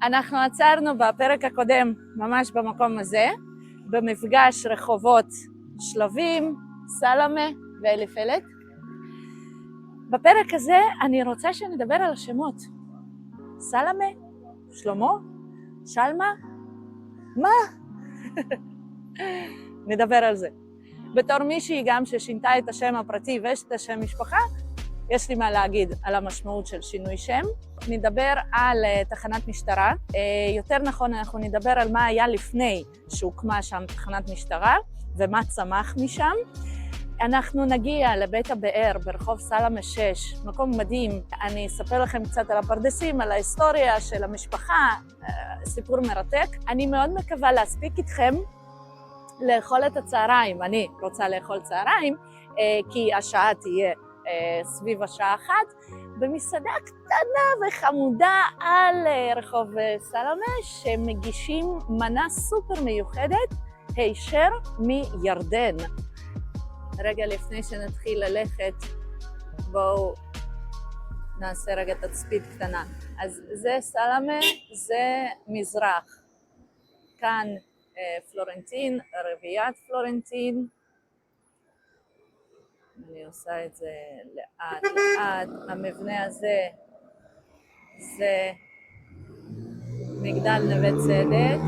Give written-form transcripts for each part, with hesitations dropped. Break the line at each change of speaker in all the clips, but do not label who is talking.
אנחנו עצרנו בפרק הקודם ממש במקום הזה, במפגש רחובות שלבים, סלמה ואליפלט. בפרק הזה אני רוצה שנדבר על השמות. סלמה, שלמה, שלמה, מה? נדבר על זה. בתור מישהי גם ששינתה את השם הפרטי ואת השם משפחה, יש לי מה להגיד על המשמעות של שינוי שם. נדבר על תחנת משטרה. יותר נכון, אנחנו נדבר על מה היה לפני שהוקמה שם תחנת משטרה ומה צמח משם. אנחנו נגיע לבית הבאר ברחוב סלמה 6, מקום מדהים. אני אספר לכם קצת על הפרדסים, על ההיסטוריה של המשפחה, סיפור מרתק. אני מאוד מקווה להספיק איתכם לאכול את הצהריים. אני רוצה לאכול צהריים, כי השעה תהיה סביב השעה 1, במסעדה קטנה וחמודה על רחוב סלמה, שמגישים מנה סופר מיוחדת, הישר מירדן. רגע לפני שנתחיל ללכת, בואו נעשה רגע תצפית קטנה. אז זה סלמה, זה מזרח. כאן פלורנטין, רביעיית פלורנטין. אני עושה את זה לאט לאט. המבנה הזה זה מגדל נווה צדק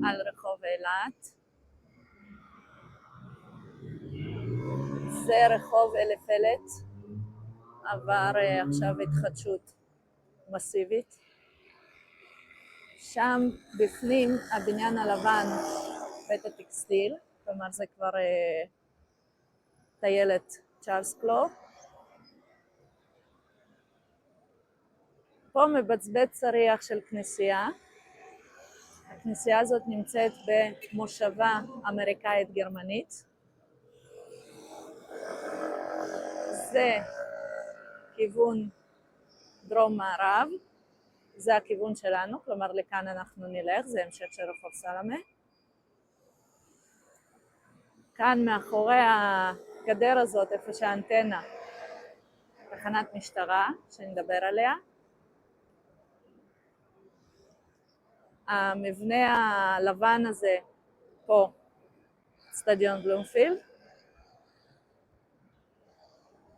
על רחוב אילת. זה רחוב אליפלט, עבר עכשיו התחדשות מסיבית. שם בפנים הבניין הלבן, בית הטקסטיל, כלומר זה כבר טיילת צ'ארלס קלור. פה מבצבץ צריח של כנסייה. הכנסייה הזאת נמצאת במושבה אמריקאית גרמנית. זה כיוון דרום מערב, זה הכיוון שלנו, כלומר לכאן אנחנו נלך, זה המשך של רחוב סלמה. כאן מאחורי הגדר הזאת, איפה שהאנטנה, תחנת משטרה שנדבר עליה. המבנה הלבן הזה פה, סטדיון בלומפילד.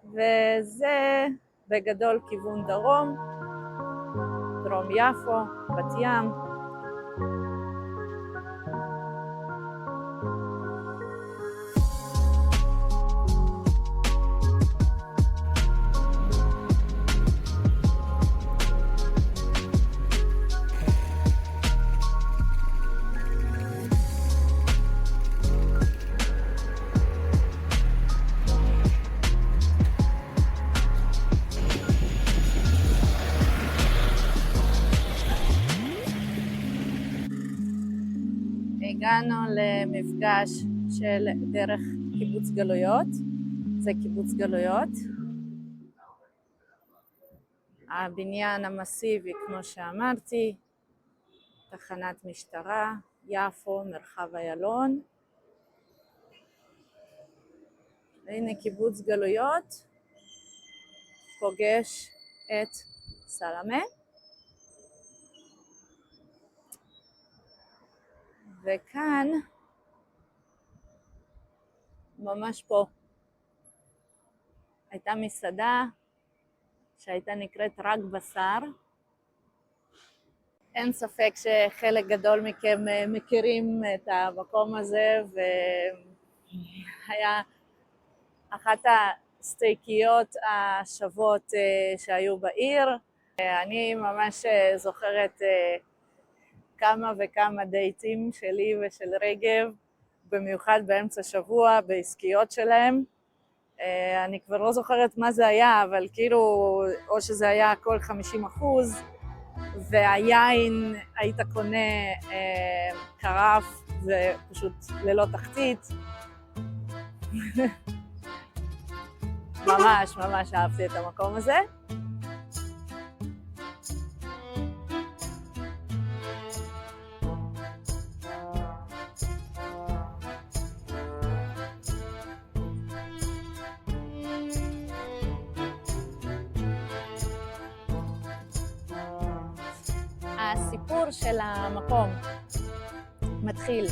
וזה בגדול כיוון דרום, דרום יפו, בת ים. הגענו למפגש של דרך קיבוץ גלויות, זה קיבוץ גלויות. הבניין המסיבי, כמו שאמרתי, תחנת משטרה, יפו, מרחב איילון. והנה קיבוץ גלויות, פוגש את סלמה. וכאן, ממש פה, הייתה מסעדה שהייתה נקראת רק בשר. אין ספק שחלק גדול מכם מכירים את המקום הזה, והיה אחת הסטייקיות השוות שהיו בעיר. אני ממש זוכרת כמה וכמה דייטים שלי ושל רגב, במיוחד באמצע שבוע, בעסקיות שלהם. אני כבר לא זוכרת מה זה היה, אבל כאילו, או שזה היה הכל 50%, והיין היית קונה קרף ופשוט ללא תחתית. ממש ממש אהבתי את המקום הזה. הסיפור של המקום מתחיל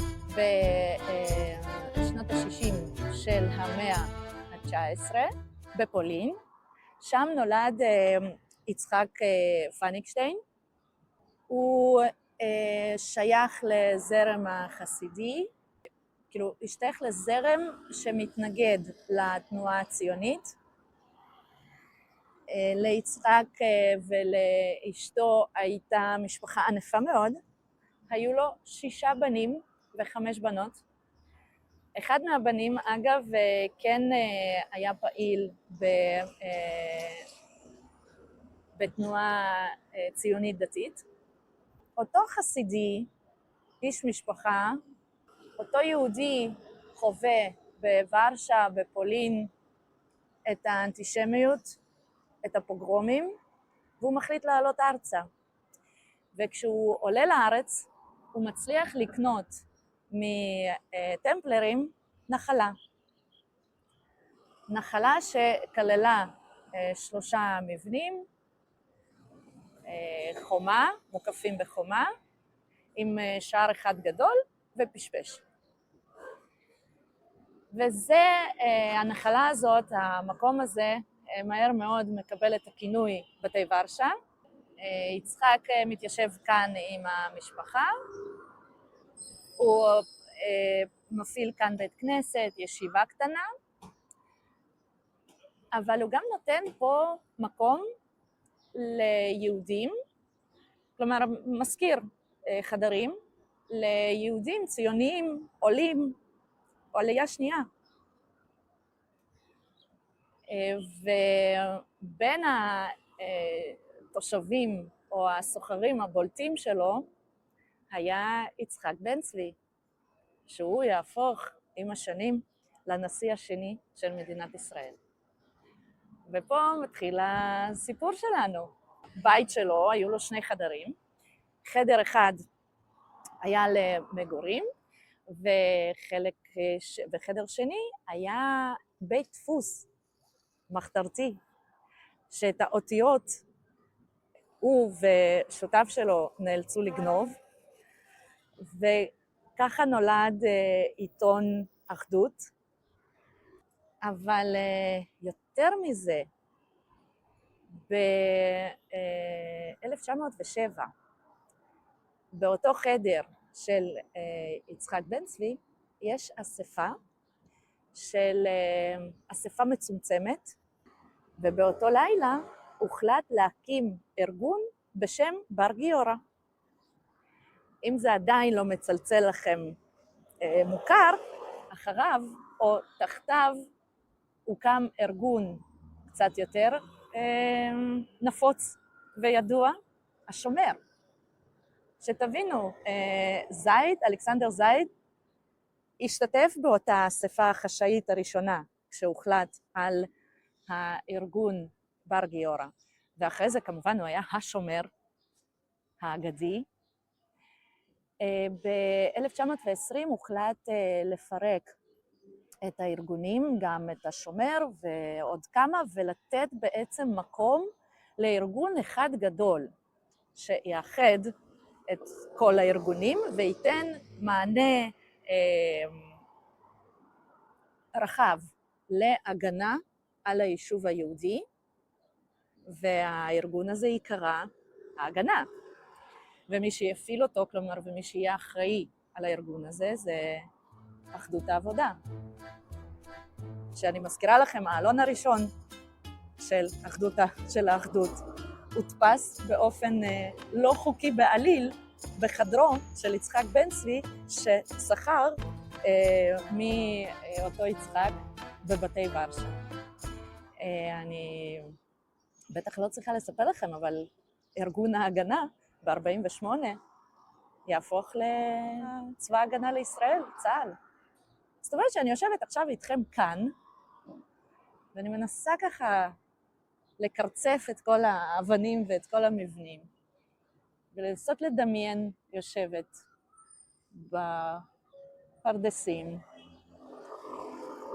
בשנות ה-60 של המאה ה-19 בפולין. שם נולד יצחק פניגשטיין. הוא שייך לזרם החסידי, כאילו השתייך לזרם שמתנגד לתנועה הציונית. ליצחק ולאשתו הייתה משפחה ענפה מאוד, היו לו 6 בנים ו5 בנות. אחד מהבנים, אגב, כן היה פעיל בתנועה ציונית דתית. אותו חסידי, איש משפחה, אותו יהודי חווה בוורשה, בפולין, את האנטישמיות, את הפוגרומים, והוא מחליט לעלות ארצה. וכשהוא עולה לארץ, הוא מצליח לקנות מטמפלרים נחלה. נחלה שכללה 3 מבנים, חומה, מוקפים בחומה, עם שער אחד גדול ופשפש. וזה, הנחלה הזאת, המקום הזה, מהר מאוד מקבל את הכינוי בתי ורשה. יצחק מתיישב כאן עם המשפחה, הוא מפעיל כאן בית כנסת, ישיבה קטנה, אבל הוא גם נותן פה מקום ליהודים, כלומר מזכיר חדרים ליהודים ציוניים, עולים, או עלייה שנייה. ובין התושבים או הסוחרים הבולטים שלו היה יצחק בן צבי, שהוא יהפוך עם השנים לנשיא השני של מדינת ישראל. ופה מתחיל הסיפור שלנו. בית שלו, היו לו 2 חדרים. חדר אחד היה למגורים, וחדר שני היה בית דפוס מחתרתי, שאת האותיות הוא ושותף שלו נאלצו לגנוב, וככה נולד עיתון אחדות. אבל יותר מזה, ב-1907, באותו חדר של יצחק בן צבי, יש אספה מצומצמת, ובאותו לילה הוחלט להקים ארגון בשם בר גיורא. אם זה עדיין לא מצלצל לכם מוכר, אחריו או תחתיו הוקם ארגון קצת יותר נפוץ וידוע, השומר. שתבינו, אלכסנדר זייד, השתתף באותה אספה החשאית הראשונה, כשהוחלט על הארגון בר גיורא, ואחרי זה כמובן הוא היה השומר האגדי. ב-1920 הוחלט לפרק את הארגונים, גם את השומר ועוד כמה, ולתת בעצם מקום לארגון אחד גדול, שיאחד את כל הארגונים וייתן מענה רחב להגנה על היישוב היהודי, והארגון הזה יקרא ההגנה. ומי שיפעיל אותו, כלומר, ומי שיהיה אחראי על הארגון הזה, זה אחדות העבודה. שאני מזכירה לכם, העלון הראשון של האחדות הודפס באופן לא חוקי בעליל בחדרו של יצחק בן צבי, ששכר מאותו יצחק בבתי ורשה. אני בטח לא צריכה לספר לכם, אבל ארגון ההגנה ב-48 יהפוך לצבא ההגנה לישראל, צה"ל. זאת אומרת שאני יושבת עכשיו איתכם כאן, ואני מנסה ככה לקרצף את כל האבנים ואת כל המבנים, ולנסות לדמיין יושבת בפרדסים,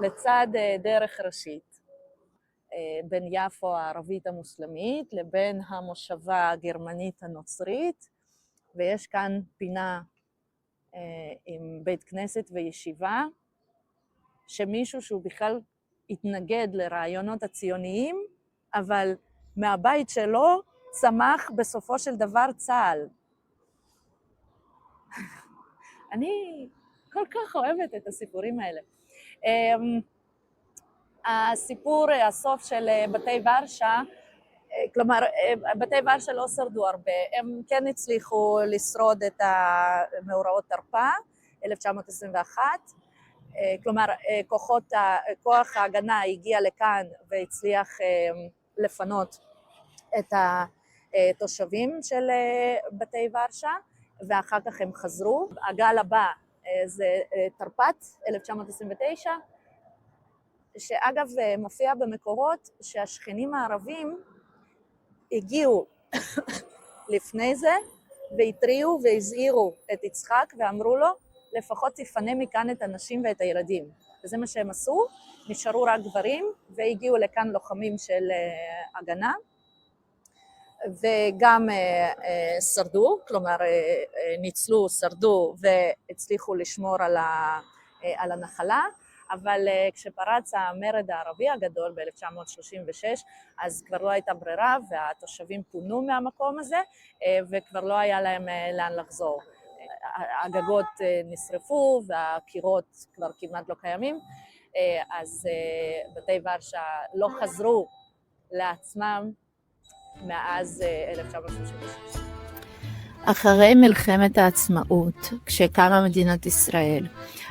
לצד דרך ראשית, בין יפו הערבית המוסלמית לבין המושבה הגרמנית הנוצרית, ויש כאן פינה עם בית כנסת וישיבה, שמישהו שהוא בכלל התנגד לרעיונות הציוניים, אבל מהבית שלו צמח בסופו של דבר צה"ל. אני כל כך אוהבת את הסיפורים האלה. הסיפור, הסוף של בתי ורשה, כלומר, בתי ורשה לא שרדו הרבה, הם כן הצליחו לשרוד את מאורעות תרפ"א, 1921, כלומר, כוח ההגנה הגיע לכאן והצליח לפנות את התושבים של בתי ורשה, ואחר כך הם חזרו. הגל הבא זה תרפ"ט, 1929, שאגב מופיע במקורות שהשכנים הערבים הגיעו לפני זה והתריעו והזהירו את יצחק ואמרו לו, לפחות תפנה מכאן את הנשים ואת הילדים. וזה מה שהם עשו, נשארו רק גברים והגיעו לכאן לוחמים של הגנה, וגם שרדו, כלומר ניצלו, שרדו והצליחו לשמור על הנחלה, אבל כשפרץ המרד הערבי הגדול ב-1936, אז כבר לא הייתה ברירה והתושבים פונו מהמקום הזה, וכבר לא היה להם לאן לחזור. הגגות נשרפו והקירות כבר כמעט לא קיימים, אז בתי ורשה לא חזרו לעצמם מאז 1936.
אחרי מלחמת העצמאות, כשקמה מדינת ישראל,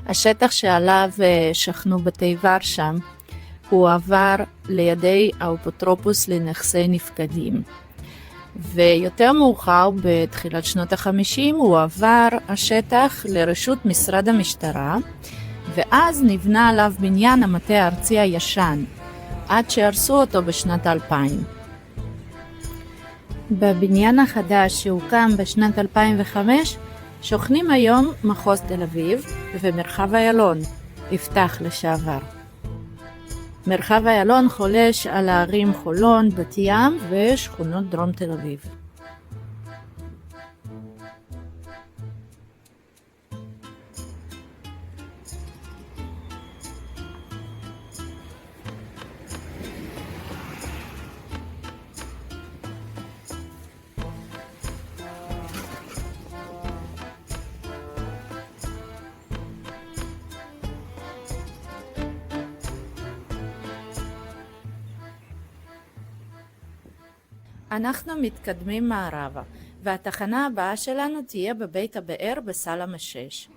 השטח שעליו שכנו בתי ורשה הועבר לידי האפוטרופוס לנכסי נפקדים. ויותר מאוחר, בתחילת שנות ה-50, הועבר השטח לרשות משרד המשטרה, ואז נבנה עליו בניין המטה הארצי הישן, עד שהרסו אותו בשנת 2000. בבניין החדש שהוקם בשנת 2005 שוכנים היום מחוז תל אביב ומרחב איילון, יפתח לשעבר. מרחב איילון חולש על הערים חולון, בת ים ושכונות דרום תל אביב. אנחנו מתקדמים מערבה, והתחנה הבאה שלנו תהיה בבית הבאר בסלמה 6.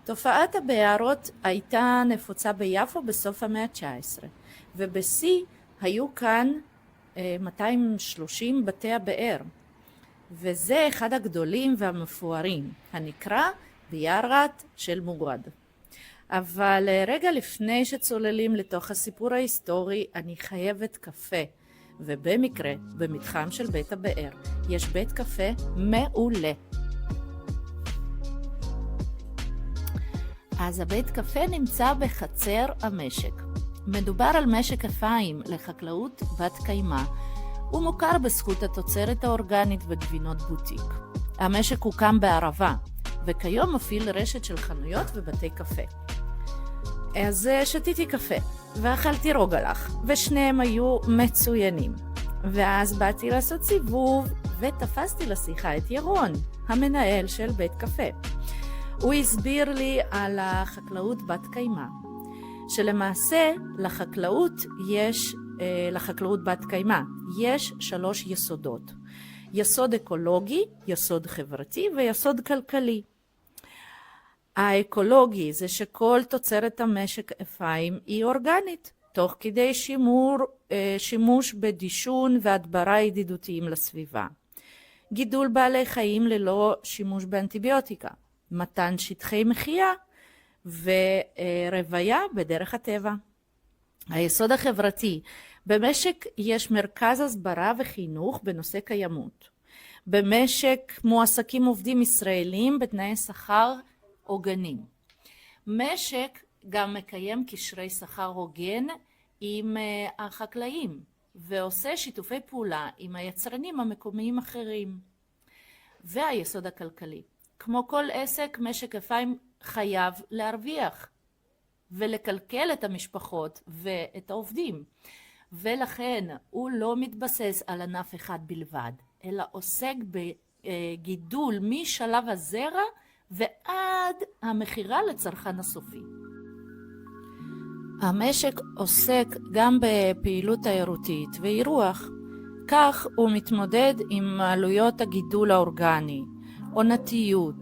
תופעת הבארות הייתה נפוצה ביפו בסוף המאה ה-19, ובשיא היו כאן 230 בתי הבאר, וזה אחד הגדולים והמפוארים, הנקרא ביארת של מוגרד. אבל רגע לפני שצוללים לתוך הסיפור ההיסטורי, אני חייבת קפה. ובמקרה, במתחם של בית הבאר, יש בית קפה מעולה. אז הבית קפה נמצא בחצר המשק. מדובר על משק אפיים לחקלאות בת קיימא, הוא מוכר בזכות התוצרת האורגנית וגבינות בוטיק. המשק הוקם בערבה, וכיום מפעיל רשת של חנויות ובתי קפה. אז שתיתי קפה, ואכלתי רוגלח, ושניהם היו מצוינים. ואז באתי לעשות סיבוב, ותפסתי לשיחה את ירון, המנהל של בית קפה. הוא הסביר לי על החקלאות בת קיימא, שלמעשה לחקלאות בת קיימא יש 3 יסודות. יסוד אקולוגי, יסוד חברתי ויסוד כלכלי. האקולוגי זה שכל תוצרת המשק אפיים היא אורגנית, תוך כדי שימוש בדישון והדברה ידידותיים לסביבה. גידול בעלי חיים ללא שימוש באנטיביוטיקה, מתן שטחי מחיה ורוויה בדרך הטבע. היסוד החברתי, במשק יש מרכז הסברה וחינוך בנושא קיימות. במשק מועסקים עובדים ישראלים בתנאי שכר הוגנים. משק גם מקיים קשרי שכר הוגן עם החקלאים ועושה שיתופי פעולה עם היצרנים המקומיים אחרים. והיסוד הכלכלי. כמו כל עסק, משק אפיים חייב להרוויח ולקלקל את המשפחות ואת העובדים. ולכן הוא לא מתבסס על ענף אחד בלבד, אלא עוסק בגידול משלב הזרע ועד המכירה לצרכן הסופי. המשק עוסק גם בפעילות תיירותית ואירוח. כך הוא מתמודד עם עלויות הגידול האורגני, עונתיות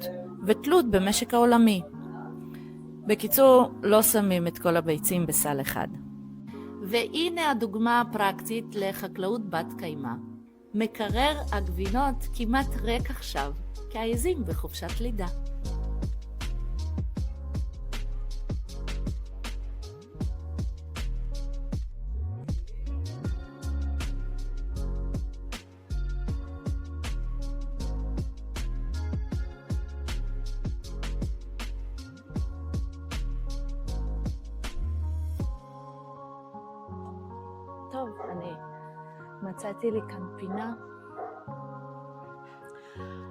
ותלות במשק העולמי. בקיצור, לא שמים את כל הביצים בסל אחד. והנה הדוגמה הפרקטית לחקלאות בת קיימא. מקרר הגבינות כמעט ריק עכשיו, כי העזים בחופשת לידה. טוב, אני מצאתי לי כאן פינה.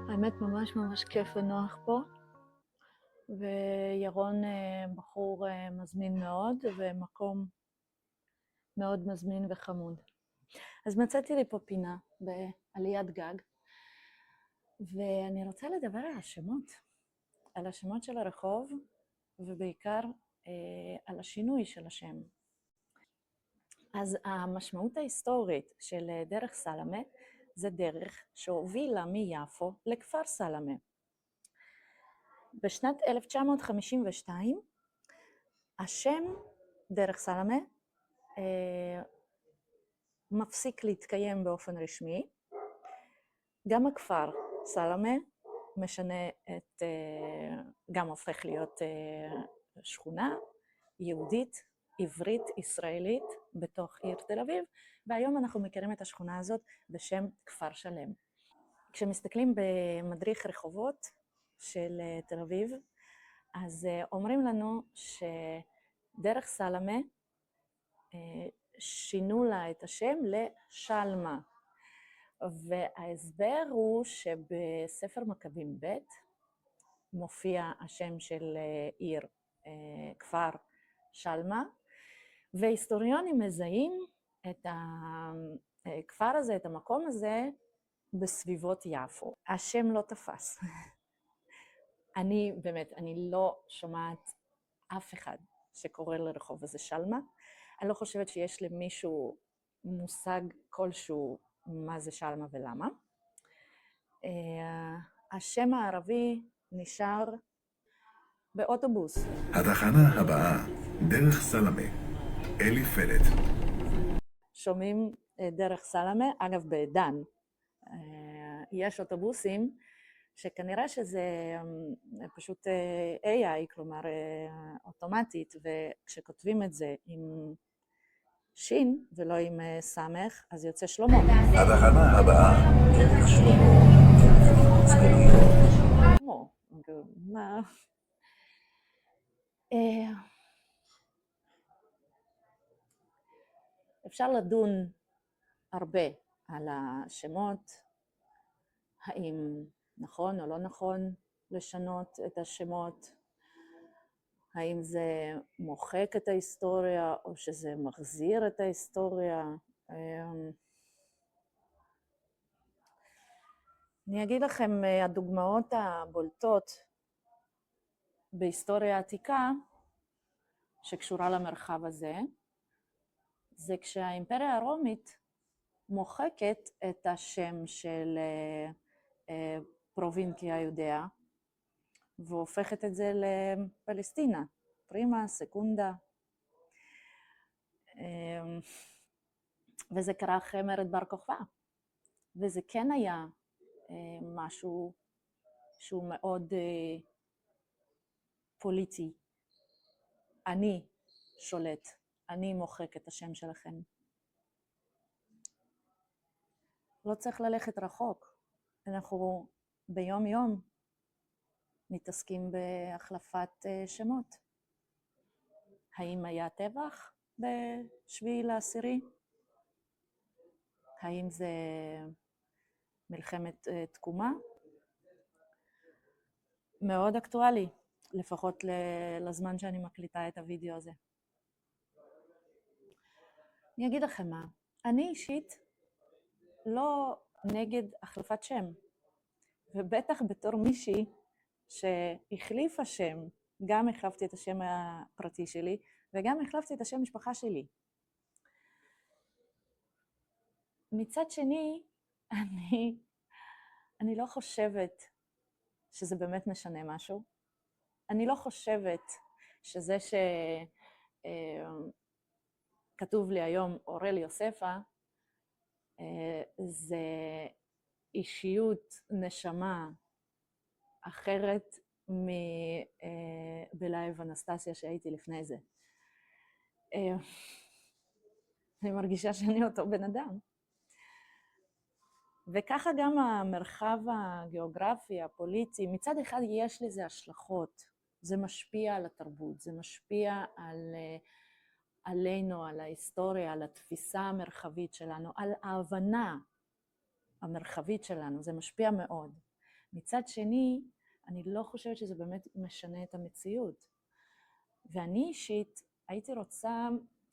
האמת ממש כיף ונוח פה, וירון בחור מזמין מאוד, ומקום מאוד מזמין וחמוד. אז מצאתי לי פה פינה בעליית גג, ואני רוצה לדבר על השמות של הרחוב, ובעיקר על השינוי של השם. אז המשמעות ההיסטורית של דרך סלמה זה דרך שהובילה מיפו לכפר סלמה. בשנת 1952 השם דרך סלמה מפסיק להתקיים באופן רשמי. גם הכפר סלמה משנה גם הופך להיות שכונה יהודית, עברית, ישראלית, בתוך עיר תל אביב, והיום אנחנו מכירים את השכונה הזאת בשם כפר שלם. כשמסתכלים במדריך רחובות של תל אביב, אז אומרים לנו שדרך סלמה שינו לה את השם לשלמה, וההסבר הוא שבספר מכבים ב' מופיע השם של עיר כפר שלמה, והיסטוריונים מזהים את הכפר הזה, את המקום הזה, בסביבות יפו. השם לא תפס. אני לא שומעת אף אחד שקורא לרחוב הזה שלמה. אני לא חושבת שיש למישהו מושג כלשהו מה זה שלמה ולמה. השם הערבי נשאר באוטובוס.
התחנה הבאה, דרך סלמה, אלי פלט.
שומעים דרך סלמה, אגב בדן. יש אוטובוסים שכנראה שזה פשוט AI, כלומר אוטומטית, וכשכותבים את זה עם שין ולא עם סמך, אז יוצא שלמה.
התחנה הבאה, דרך שלמה.
מה? אפשר לדון הרבה על השמות, האם נכון או לא נכון לשנות את השמות, האם זה מוחק את ההיסטוריה או שזה מחזיר את ההיסטוריה. אני אגיד לכם, הדוגמאות הבולטות בהיסטוריה העתיקה שקשורה למרחב הזה, זה כשהאימפריה הרומית מוחקת את השם של פרובינקיה יודעה, והופכת את זה לפלסטינה, פרימה, סקונדה. וזה קרה אחרי מרד בר כוכבא, וזה כן היה משהו שהוא מאוד פוליטי. אני שולט, אני מוחק את השם שלכם. לא צריך ללכת רחוק, אנחנו ביום יום מתעסקים בהחלפת שמות. האם היה טבח ב7/10? האם זה מלחמת תקומה? מאוד אקטואלי, לפחות לזמן שאני מקליטה את הוידאו הזה. אני אגיד לכם מה, אני אישית לא נגד החלפת שם, ובטח בתור מישהי שהחליפה שם, גם החלפתי את השם הפרטי שלי, וגם החלפתי את השם משפחה שלי. מצד שני, אני לא חושבת שזה באמת משנה משהו. אני לא חושבת שזה שכתוב לי היום אורל יוספה, זה אישיות נשמה אחרת בלייב אנסטסיה שהייתי לפני זה. אני מרגישה שאני אותו בן אדם. וככה גם המרחב הגיאוגרפי, הפוליטי, מצד אחד יש לזה השלכות, זה משפיע על התרבות, זה משפיע עלינו, על ההיסטוריה, על התפיסה המרחבית שלנו, על ההבנה המרחבית שלנו, זה משפיע מאוד. מצד שני, אני לא חושבת שזה באמת משנה את המציאות. ואני אישית הייתי רוצה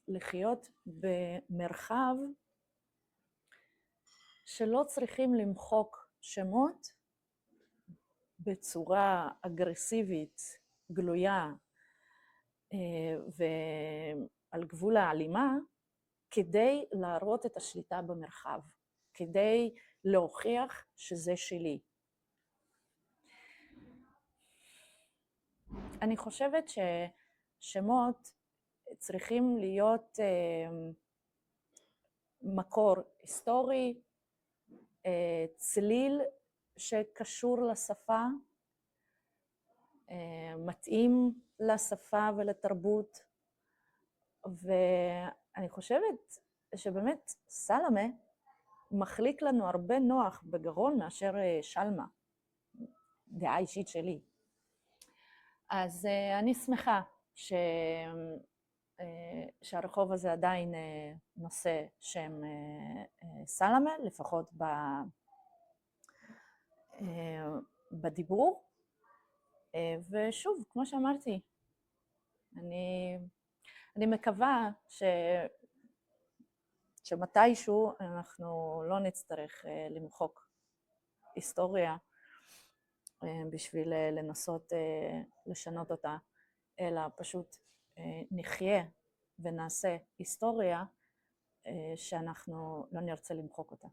לחיות במרחב שלא צריכים למחוק שמות בצורה אגרסיבית, גלויה ועל גבול האלימה, כדי להראות את השליטה במרחב, כדי להוכיח שזה שלי. אני חושבת ששמות צריכים להיות מקור היסטורי, צליל שקשור לשפה, מתאים לשפה ולתרבות, ואני חושבת שבאמת סלמה מחליק לנו הרבה נוח בגרון מאשר שלמה, דעה אישית שלי. אז אני שמחה שהרחוב הזה עדיין נושא שם סלמה, לפחות בדיבור. ושוב, כמו שאמרתי, אני מקווה שמתישהו אנחנו לא נצטרך למחוק היסטוריה בשביל לנסות לשנות אותה, אלא פשוט נחיה ונעשה היסטוריה שאנחנו לא נרצה למחוק אותה.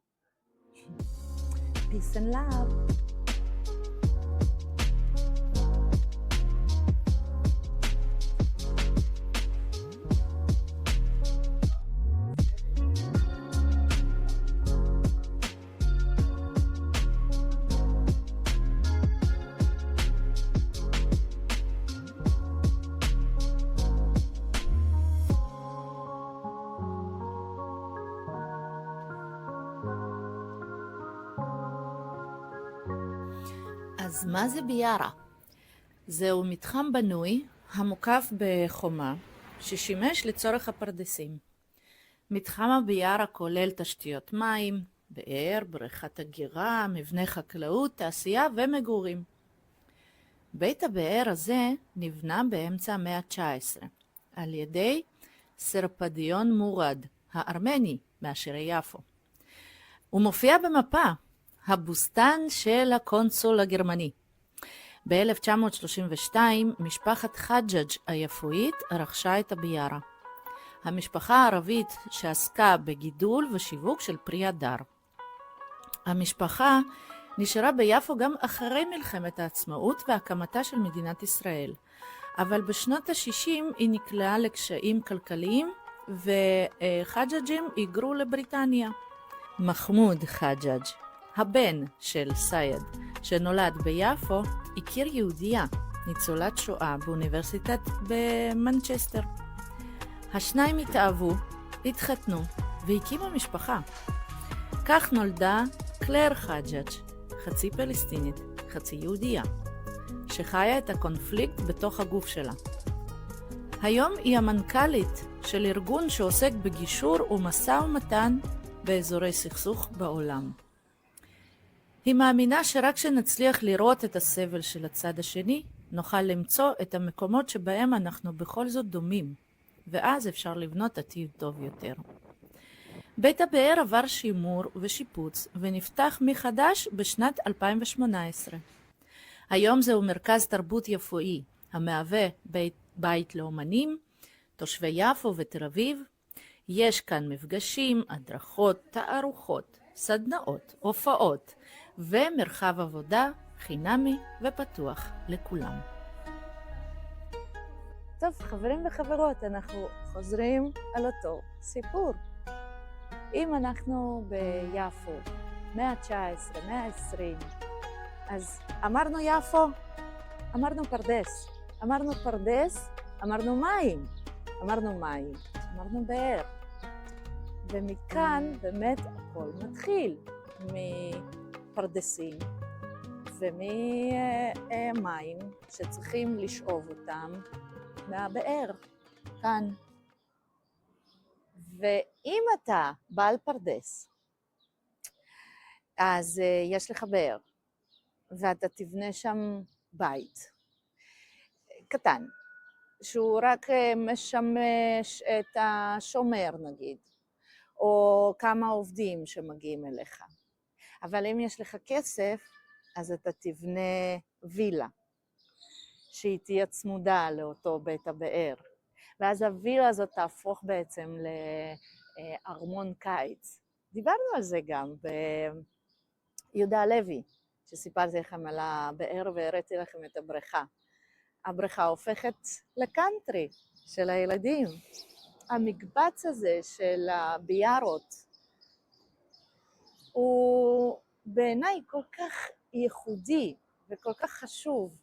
Peace and love.
אז מה זה ביארה? זהו מתחם בנוי המוקף בחומה ששימש לצורך הפרדסים. מתחם הביארה כולל תשתיות מים, באר, בריכת הגירה, מבנה חקלאות, תעשייה ומגורים. בית הבאר הזה נבנה באמצע המאה ה-19 על ידי סרפדיון מורד, הארמני מהשירי יפו. הוא מופיע במפה, הבוסטן של הקונסול הגרמני. ב-1932 משפחת חג'אג' היפואית רכשה את הביארה. המשפחה הערבית שעסקה בגידול ושיווק של פרי הדר. המשפחה נשארה ביפו גם אחרי מלחמת העצמאות והקמתה של מדינת ישראל, אבל בשנות ה-60 היא נקלעה לקשיים כלכליים וחג'אג'ים היגרו לבריטניה. מחמוד חג'אג', הבן של סייד, שנולד ביפו, הכיר יהודייה, ניצולת שואה באוניברסיטת במנצ'סטר. השניים התאהבו, התחתנו והקימו משפחה. כך נולדה קלר חג'אג', חצי פלסטינית, חצי יהודייה, שחיה את הקונפליקט בתוך הגוף שלה. היום היא המנכ"לית של ארגון שעוסק בגישור ומשא ומתן באזורי סכסוך בעולם. היא מאמינה שרק כשנצליח לראות את הסבל של הצד השני, נוכל למצוא את המקומות שבהם אנחנו בכל זאת דומים, ואז אפשר לבנות עתיד טוב יותר. בית הבאר עבר שימור ושיפוץ ונפתח מחדש בשנת 2018. היום זהו מרכז תרבות יפואי, המהווה בית לאומנים, תושבי יפו ותל אביב. יש כאן מפגשים, הדרכות, תערוכות, סדנאות, הופעות ומרחב עבודה חינמי ופתוח לכולם.
טוב, חברים וחברות, אנחנו חוזרים על אותו סיפור. אם אנחנו ביפו, מאה ה-19, מאה ה-20, אז אמרנו יפו, אמרנו פרדס. אמרנו פרדס, אמרנו מים. אמרנו באר. ומכאן באמת הכל מתחיל, מפרדסים וממים שצריכים לשאוב אותם מהבאר, כאן. ואם אתה בעל פרדס, אז יש לך באר, ואתה תבנה שם בית קטן, שהוא רק משמש את השומר נגיד, או כמה עובדים שמגיעים אליך. אבל אם יש לך כסף, אז אתה תבנה וילה, שהיא תהיה צמודה לאותו בית הבאר. ואז הווילה הזאת תהפוך בעצם לארמון קיץ. דיברנו על זה גם ביהודה הלוי, שסיפרתי לכם על הבאר והראיתי לכם את הבריכה. הבריכה הופכת לקאנטרי של הילדים. המקבץ הזה של הביארות הוא בעיניי כל כך ייחודי וכל כך חשוב,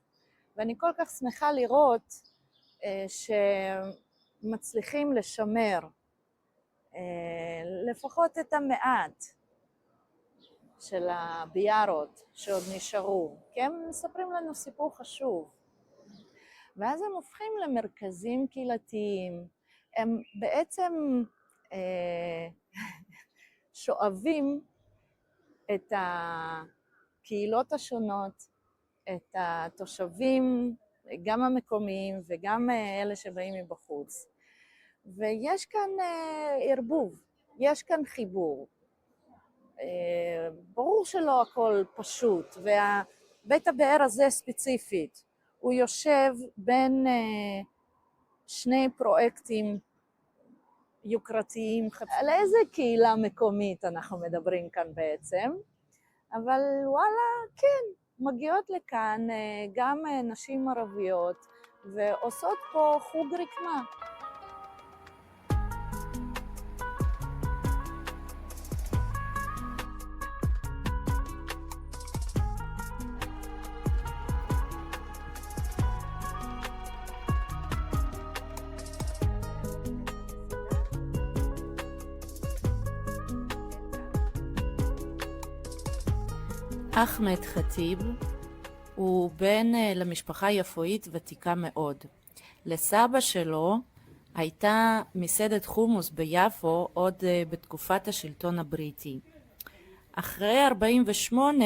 ואני כל כך שמחה לראות שמצליחים לשמר לפחות את המעט של הביארות שעוד נשארו, כי הם מספרים לנו סיפור חשוב. ואז הם הופכים למרכזים קהילתיים, הם בעצם שואבים את הקהילות השונות, את התושבים, גם המקומיים וגם אלה שבאים מבחוץ. ויש כאן ערבוב, יש כאן חיבור. ברור שלא הכל פשוט, ובית הבאר הזה ספציפית, הוא יושב בין שני פרויקטים יוקרתיים. על איזה קהילה מקומית אנחנו מדברים כאן בעצם? אבל וואלה, כן, מגיעות לכאן גם נשים ערביות ועושות פה חוג רקמה.
אחמד חטיב הוא בן למשפחה יפואית ותיקה מאוד. לסבא שלו הייתה מסעדת חומוס ביפו עוד בתקופת השלטון הבריטי. אחרי 48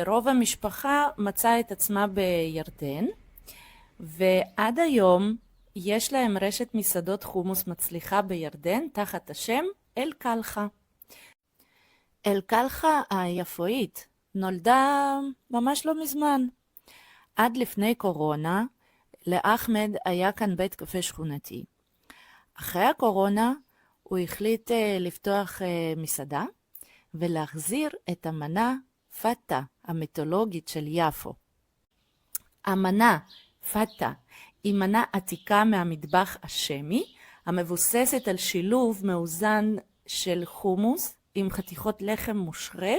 רוב המשפחה מצאה את עצמה בירדן, ועד היום יש להם רשת מסעדות חומוס מצליחה בירדן תחת השם אל-קלחה. אל-קלחה היפואית נולדה ממש לא מזמן. עד לפני קורונה לאחמד היה כאן בית קפה שכונתי. אחרי הקורונה הוא החליט לפתוח מסעדה ולהחזיר את המנה פתה המיתולוגית של יפו. המנה פתה היא מנה עתיקה מהמטבח השמי, המבוססת על שילוב מאוזן של חומוס עם חתיכות לחם מושרה,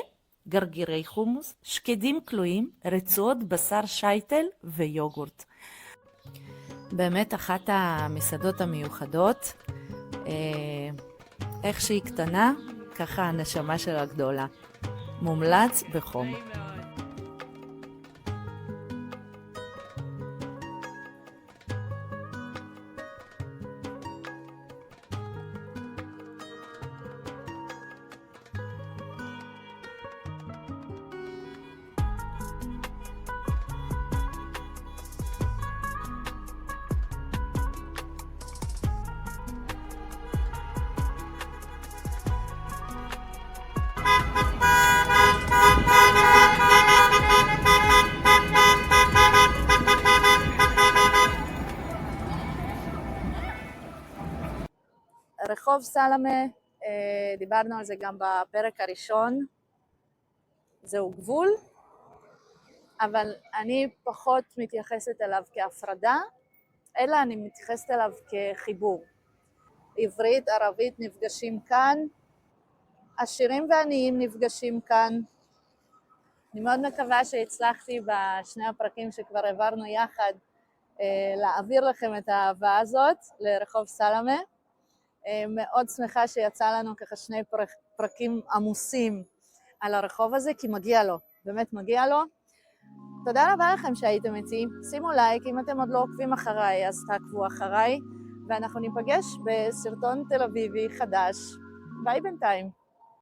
גרגירי חומוס, שקדים כלואים, רצועות בשר שייטל ויוגורט. באמת אחת המסעדות המיוחדות, איך שהיא קטנה, ככה הנשמה שלה גדולה. מומלץ בחום.
רחוב סלמה, דיברנו על זה גם בפרק הראשון, זהו גבול, אבל אני פחות מתייחסת אליו כהפרדה, אלא אני מתייחסת אליו כחיבור. עברית, ערבית נפגשים כאן, עשירים ועניים נפגשים כאן. אני מאוד מקווה שהצלחתי בשני הפרקים שכבר העברנו יחד להעביר לכם את האהבה הזאת לרחוב סלמה. מאוד שמחה שיצא לנו ככה שני פרקים עמוסים על הרחוב הזה, כי מגיע לו, באמת מגיע לו. תודה רבה לכם שהייתם איתי, שימו לייק, אם אתם עוד לא עוקבים אחריי אז תעקבו אחריי, ואנחנו ניפגש בסרטון תל אביבי חדש. ביי בינתיים.